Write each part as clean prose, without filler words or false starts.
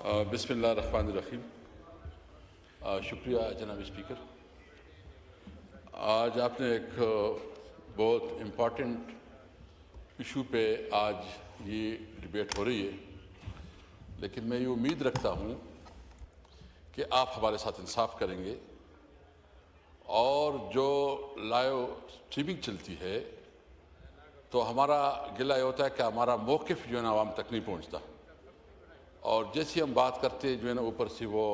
بسم اللہ الرحمن الرحیم. شکریہ جناب اسپیکر. آج آپ نے ایک بہت امپورٹنٹ ایشو پہ آج یہ ڈیبیٹ ہو رہی ہے، لیکن میں یہ امید رکھتا ہوں کہ آپ ہمارے ساتھ انصاف کریں گے اور جو لائیو اسٹریمنگ چلتی ہے تو ہمارا گلہ یہ ہوتا ہے کہ ہمارا موقف جو ہے نا عوام تک نہیں پہنچتا، اور جیسی ہم بات کرتے جو ہے نا اوپر سے وہ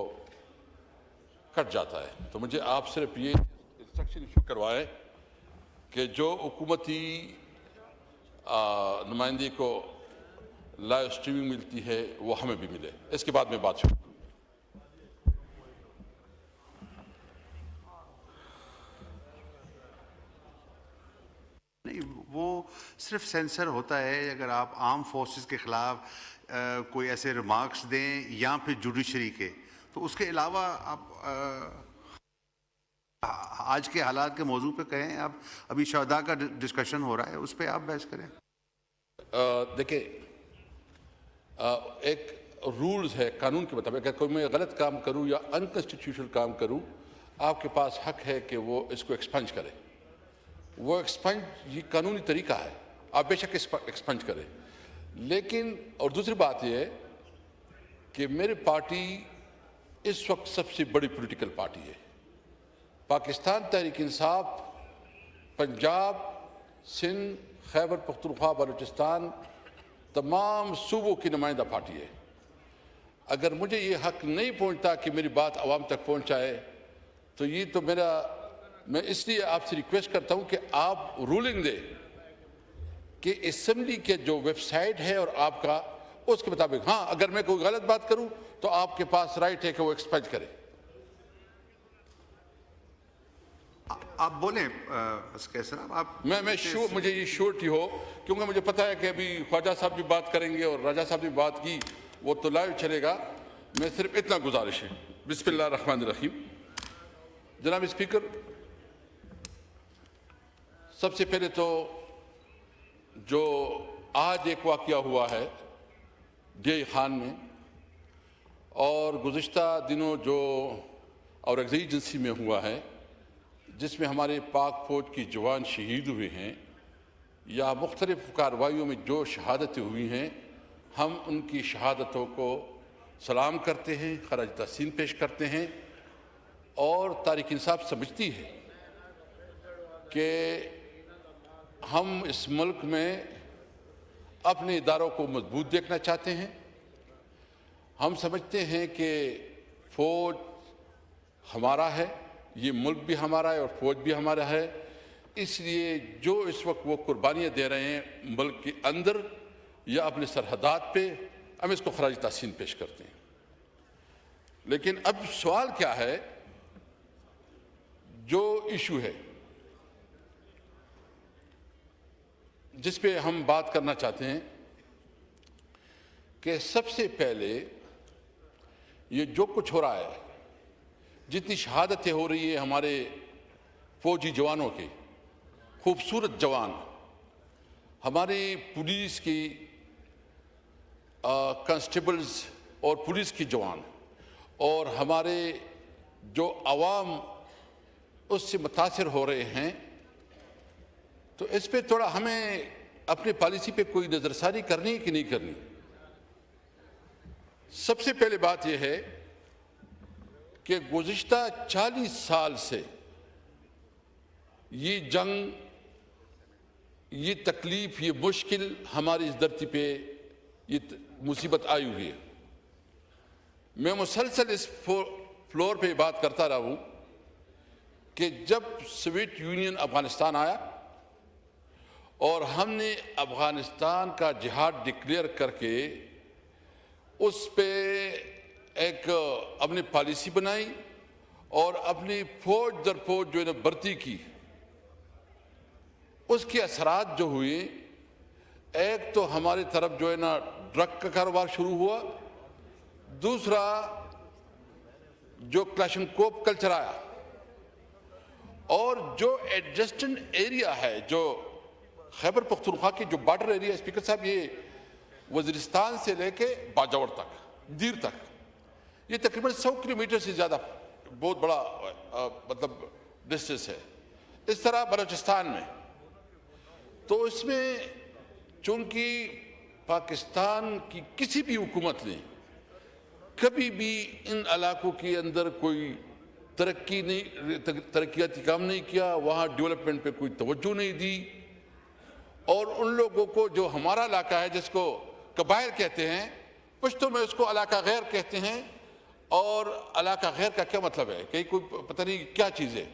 کٹ جاتا ہے. تو مجھے آپ صرف یہ انسٹرکشن ایشو کروائے کہ جو حکومتی نمائندے کو لائیو اسٹریمنگ ملتی ہے وہ ہمیں بھی ملے. اس کے بعد میں بات شروع. نہیں، وہ صرف سینسر ہوتا ہے اگر آپ آرم فورسز کے خلاف کوئی ایسے ریمارکس دیں یا پھر جوڈیشری کے. تو اس کے علاوہ آپ آج کے حالات کے موضوع پہ کہیں. آپ ابھی شہداء کا ڈسکشن ہو رہا ہے، اس پہ آپ بحث کریں. دیکھیں، ایک رولز ہے قانون کے مطابق. اگر کوئی میں غلط کام کروں یا انکانسٹیٹیوشنل کام کروں، آپ کے پاس حق ہے کہ وہ اس کو ایکسپنج کرے. وہ ایکسپنج یہ قانونی طریقہ ہے، آپ بے شک ایکسپنج کریں. لیکن اور دوسری بات یہ ہے کہ میری پارٹی اس وقت سب سے بڑی پولیٹیکل پارٹی ہے. پاکستان تحریک انصاف پنجاب، سندھ، خیبر پختونخوا، بلوچستان تمام صوبوں کی نمائندہ پارٹی ہے. اگر مجھے یہ حق نہیں پہنچتا کہ میری بات عوام تک پہنچائے تو یہ تو میں اس لیے آپ سے ریکویسٹ کرتا ہوں کہ آپ رولنگ دیں کہ اسمبلی کے جو ویب سائٹ ہے اور آپ کا اس کے مطابق. ہاں، اگر میں کوئی غلط بات کروں تو آپ کے پاس رائٹ ہے کہ وہ ایکسپنج کرے. آپ بولیں کیسر آپ. مجھے یہ شیورٹی ہو، کیونکہ مجھے پتا ہے کہ ابھی خواجہ صاحب بھی بات کریں گے اور راجہ صاحب بھی بات کی، وہ تو لائیو چلے گا. میں صرف اتنا گزارش ہے. بسم اللہ الرحمن الرحیم. جناب اسپیکر، سب سے پہلے تو جو آج ایک واقعہ ہوا ہے ڈی خان میں، اور گزشتہ دنوں جو اور ایگزیجنسی میں ہوا ہے جس میں ہمارے پاک فوج کی جوان شہید ہوئے ہیں یا مختلف کارروائیوں میں جو شہادتیں ہوئی ہیں، ہم ان کی شہادتوں کو سلام کرتے ہیں، خراج تحسین پیش کرتے ہیں. اور تحریک انصاف سمجھتی ہے کہ ہم اس ملک میں اپنے اداروں کو مضبوط دیکھنا چاہتے ہیں. ہم سمجھتے ہیں کہ فوج ہمارا ہے، یہ ملک بھی ہمارا ہے اور فوج بھی ہمارا ہے. اس لیے جو اس وقت وہ قربانیاں دے رہے ہیں ملک کے اندر یا اپنے سرحدات پہ، ہم اس کو خراج تحسین پیش کرتے ہیں. لیکن اب سوال کیا ہے، جو ایشو ہے جس پہ ہم بات کرنا چاہتے ہیں کہ سب سے پہلے یہ جو کچھ ہو رہا ہے، جتنی شہادتیں ہو رہی ہیں ہمارے فوجی جوانوں کی، خوبصورت جوان، ہماری پولیس کی کانسٹیبلز اور پولیس کی جوان، اور ہمارے جو عوام اس سے متاثر ہو رہے ہیں، تو اس پہ تھوڑا ہمیں اپنی پالیسی پہ کوئی نظر ثانی کرنی کہ نہیں کرنی. سب سے پہلے بات یہ ہے کہ گزشتہ 40 سال سے یہ جنگ، یہ تکلیف، یہ مشکل ہماری اس دھرتی پہ یہ مصیبت آئی ہوئی ہے. میں مسلسل اس فلور پہ بات کرتا رہا ہوں کہ جب سوویت یونین افغانستان آیا اور ہم نے افغانستان کا جہاد ڈکلیئر کر کے اس پہ ایک اپنی پالیسی بنائی اور اپنی فوج در فوج جو ہے نا بھرتی کی، اس کے اثرات جو ہوئے، ایک تو ہماری طرف جو ہے نا ڈرگ کا کاروبار شروع ہوا، دوسرا جو کلاشنکوف کلچر آیا، اور جو ایڈجسٹنٹ ایریا ہے، جو خیبر پختونخوا کی جو بارڈر ایریا، اسپیکر صاحب، یہ وزیرستان سے لے کے باجوڑ تک، دیر تک، یہ تقریباً 100 کلومیٹر سے زیادہ بہت بڑا مطلب ڈسٹینس ہے. اس طرح بلوچستان میں تو اس میں چونکہ پاکستان کی کسی بھی حکومت نے کبھی بھی ان علاقوں کے اندر کوئی ترقیاتی کام نہیں کیا, وہاں ڈیولپمنٹ پہ کوئی توجہ نہیں دی, اور ان لوگوں کو جو ہمارا علاقہ ہے جس کو قبائل کہتے ہیں, پشتوں میں اس کو علاقہ غیر کہتے ہیں. اور علاقہ غیر کا کیا مطلب ہے کہ کوئی پتہ نہیں کیا چیز ہے.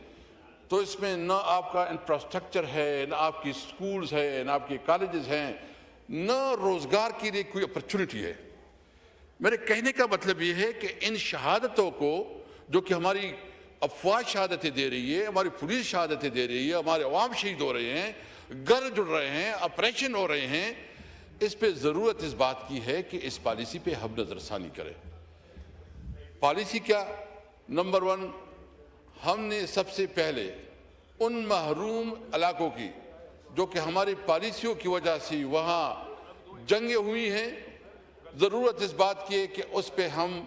تو اس میں نہ آپ کا انفراسٹرکچر ہے, نہ آپ کی سکولز ہے, نہ آپ کے کالجز ہیں, نہ روزگار کے لیے کوئی اپرچونٹی ہے. میرے کہنے کا مطلب یہ ہے کہ ان شہادتوں کو جو کہ ہماری افواج شہادتیں دے رہی ہے, ہماری پولیس شہادتیں دے رہی ہے, ہمارے عوام شہید ہو رہے ہیں, گھر جڑ رہے ہیں, آپریشن ہو رہے ہیں, اس پہ ضرورت اس بات کی ہے کہ اس پالیسی پہ ہم نظر ثانی کریں. پالیسی کیا؟ نمبر 1, ہم نے سب سے پہلے ان محروم علاقوں کی جو کہ ہماری پالیسیوں کی وجہ سے وہاں جنگیں ہوئی ہیں, ضرورت اس بات کی ہے کہ اس پہ ہم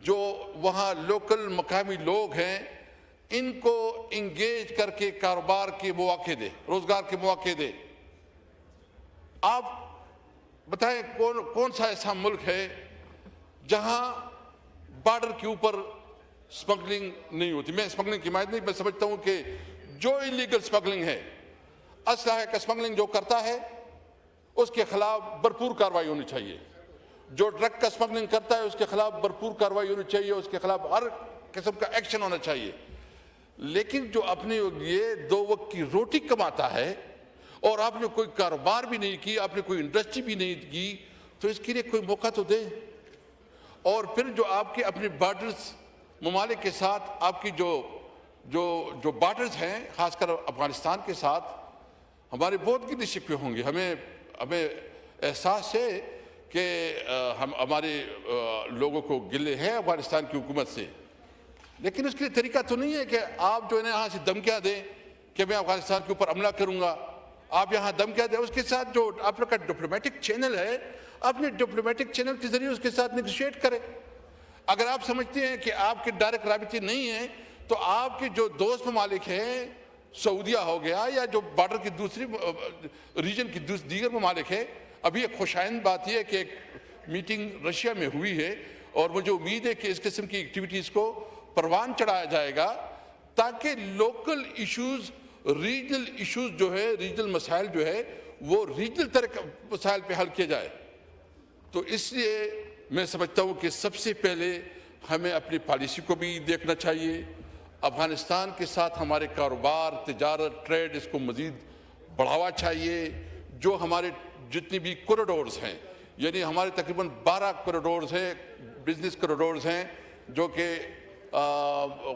جو وہاں لوکل مقامی لوگ ہیں ان کو انگیج کر کے کاروبار کے مواقع دے, روزگار کے مواقع دے. آپ بتائیں کون سا ایسا ملک ہے جہاں بارڈر کے اوپر سمگلنگ نہیں ہوتی؟ میں سمگلنگ کی حمایت نہیں, میں سمجھتا ہوں کہ جو انلیگل سمگلنگ ہے, اسلحے کا سمگلنگ جو کرتا ہے اس کے خلاف بھرپور کارروائی ہونی چاہیے. جو ڈرگ کا سمگلنگ کرتا ہے اس کے خلاف بھرپور کارروائی ہونی چاہیے, اس کے خلاف ہر قسم کا ایکشن ہونا چاہیے. لیکن جو اپنے لیے 2 وقت کی روٹی کماتا ہے اور آپ نے کوئی کاروبار بھی نہیں کی, آپ نے کوئی انڈسٹری بھی نہیں کی, تو اس کے لیے کوئی موقع تو دیں. اور پھر جو آپ کے اپنے بارڈرز ممالک کے ساتھ آپ کی جو بارڈرز ہیں, خاص کر افغانستان کے ساتھ ہمارے بہت گلے شکوے ہوں گے. ہمیں احساس ہے کہ ہمارے لوگوں کو گلے ہیں افغانستان کی حکومت سے, لیکن اس کے لیے طریقہ تو نہیں ہے کہ آپ جو ہے نا یہاں سے دھمکیاں دیں کہ میں افغانستان کے اوپر حملہ کروں گا. آپ یہاں دھمکیاں دیں, اس کے ساتھ جو آپ کا ڈپلومیٹک چینل ہے, اپنے ڈپلومیٹک چینل کے ذریعے اس کے ساتھ نیگوشیٹ کریں. اگر آپ سمجھتے ہیں کہ آپ کے ڈائریکٹ رابطے نہیں ہیں تو آپ کے جو دوست ممالک ہیں, سعودیہ ہو گیا یا جو بارڈر کی دوسری ریجن کی دیگر ممالک ہیں, ابھی ایک خوشائند بات یہ ہے کہ ایک میٹنگ رشیا میں ہوئی ہے اور مجھے امید ہے کہ اس قسم کی ایکٹیویٹیز کو پروان چڑھایا جائے گا تاکہ لوکل ایشوز, ریجنل ایشوز جو ہے, ریجنل مسائل جو ہے وہ ریجنل مسائل پہ حل کیا جائے. تو اس لیے میں سمجھتا ہوں کہ سب سے پہلے ہمیں اپنی پالیسی کو بھی دیکھنا چاہیے. افغانستان کے ساتھ ہمارے کاروبار, تجارت, ٹریڈ, اس کو مزید بڑھاوا چاہیے. جو ہمارے جتنی بھی کوریڈورز ہیں, یعنی ہمارے تقریباً 12 کوریڈورز ہیں, بزنس کوریڈورز ہیں, جو کہ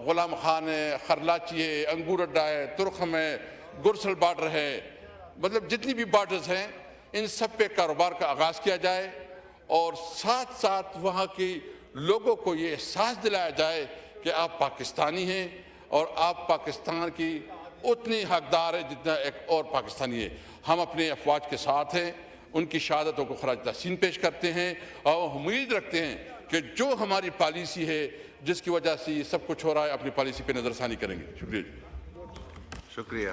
غلام خان ہے, خرلاچی ہے, انگور اڈا ہے, ترخم ہے, گرسل بارڈر ہے, مطلب جتنی بھی بارڈرز ہیں ان سب پہ کاروبار کا آغاز کیا جائے اور ساتھ ساتھ وہاں کے لوگوں کو یہ احساس دلایا جائے کہ آپ پاکستانی ہیں اور آپ پاکستان کی اتنی حقدار ہیں جتنا ایک اور پاکستانی ہے. ہم اپنے افواج کے ساتھ ہیں, ان کی شہادتوں کو خراج تحسین پیش کرتے ہیں اور امید رکھتے ہیں کہ جو ہماری پالیسی ہے جس کی وجہ سے یہ سب کچھ ہو رہا ہے, اپنی پالیسی پہ نظر ثانی کریں گے. شکریہ. شکریہ.